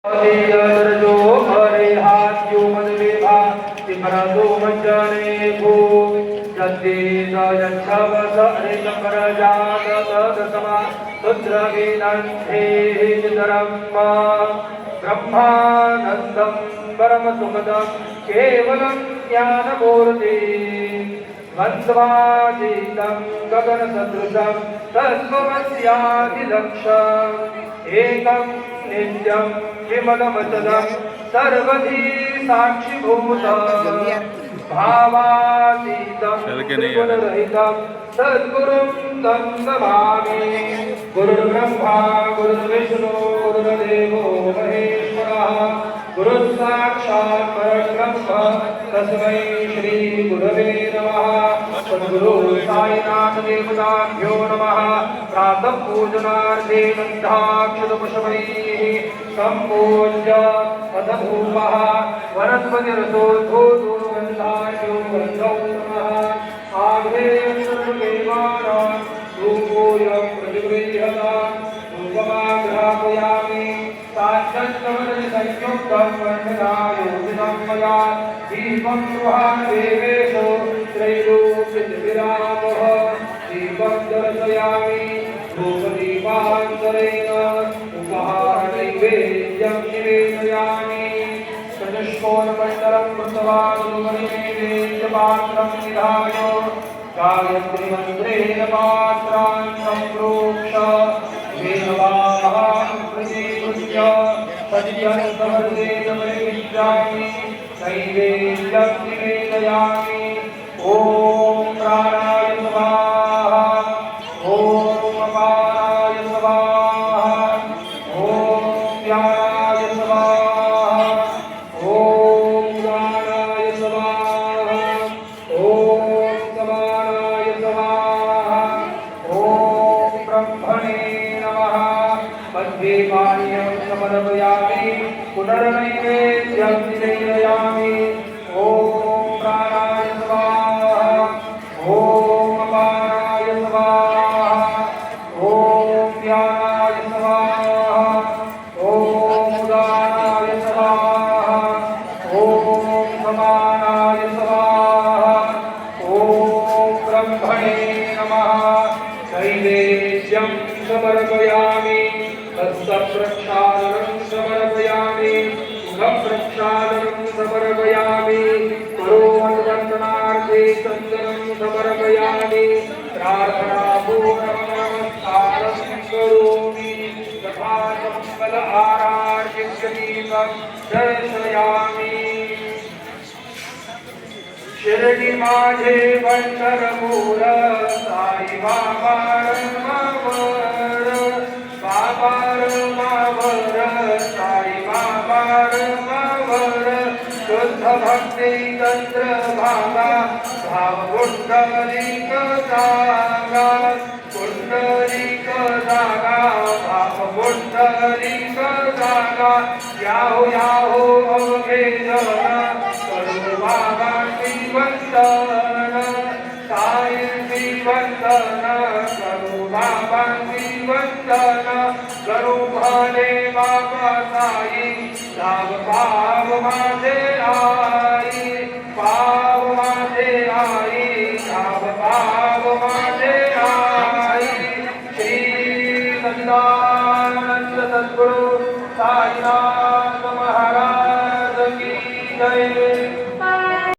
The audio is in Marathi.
जो हरे हाथ जो मन विभा तिमरा दो मंजने भू जति जच्छव सरे चक्र जात तदसमा रुद्र विनंते धर्मा ब्रह्मानंदं परम सुखदं केवलं ज्ञानमूर्ति वंदवाजीतं गगन सदृशं तत्त्वमस्यादिलक्ष्यम् एकं नित्यं विमलमचलं सर्वधी साक्षिभूतं भावातीतं त्रिगुणरहितं सद्गुरुं तं नमामि। गुरुर्ब्रह्मा गुरुर्विष्णु गुरुर्देवो महेश्वरः गुरुस्साक्षात् परब्रह्म तस्मै श्री गुरवे नमः। सद्गुरु साईनाथ देवताभ्यो नमः। प्रातः पूजनार्थे गन्धाक्षतपुष्पैः सम्पूज्य अथ धूपः वनस्पतिरसोद्धूतो गन्धाख्यो गन्धौ नमः। आग्नेयं सर्वदेवानां धूपोऽयं प्रतिगृह्यतां धूपमाग्रापयामि। साक्षात्कमलसंयुक्तं वन्दनायोगिनं मया दीपं गृहाण देवेषु त्रैलोक्यविरामः। दीपं दर्शयामि धूपदीपान्तरेण उपहारनैवेद्यं निवेदयामि। चतुष्कोणमण्डलं कृतवानुमणिनैवेद्यपात्रं निधाय गायत्रीमन्त्रेण पात्रान् सम्प्रोक्ष वेदवाहं प्रतिपूज्य सत्यन्तमर्देन परिविज्जामि नैवेद्यं निवेदयामि। ॐ प्राणाय स्वाहा ॐ अपानाय स्वाहा ॐ व्यानाय स्वाहा ॐ उदानाय स्वाहा ॐ समानाय स्वाहा ॐ ब्रह्मणे नमः। मध्ये पानीयं समर्पयामि पुनर्नैवेद्यं निवेदयामि। ॐ प्राणाय स्वाहा ॐ अपानाय स्वाहा ॐ व्यानाय स्वाहा ॐ उदानाय स्वाहा ॐ समानाय स्वाहा ॐ ब्रह्मणे नमः। नैवेद्यं समर्पयामि हस्तप्रक्षालनं समर्पयामि मुखप्रक्षालनं समर्पयामि करोमन्वन्दनार्थे चन्दनं समर्पयामि। प्रार्थनापूर्वकं नमस्कारं करोमि तथा मङ्गल आरार्यदीपं दर्शयामि। शिर्डी माझे पंढरपूर साई बाबा रमावर बाबा रमावर साई बाबा रमावर शुद्ध भक्ती तंत्र भागा भाव कुंडलिक जागा कुंडलिक जागा भाव कुंडलिक जागा याहो याहो अवघे जन करू बाबांची वंदन साईंची वंदन करू बाबांची वंदन करू भले बाबा साई लाभ पाव माझे आई पाव माझे आई लाभ पाव माझे आई। श्री सच्चिदानंद सद्गुरु साईनाथ महाराज की जय।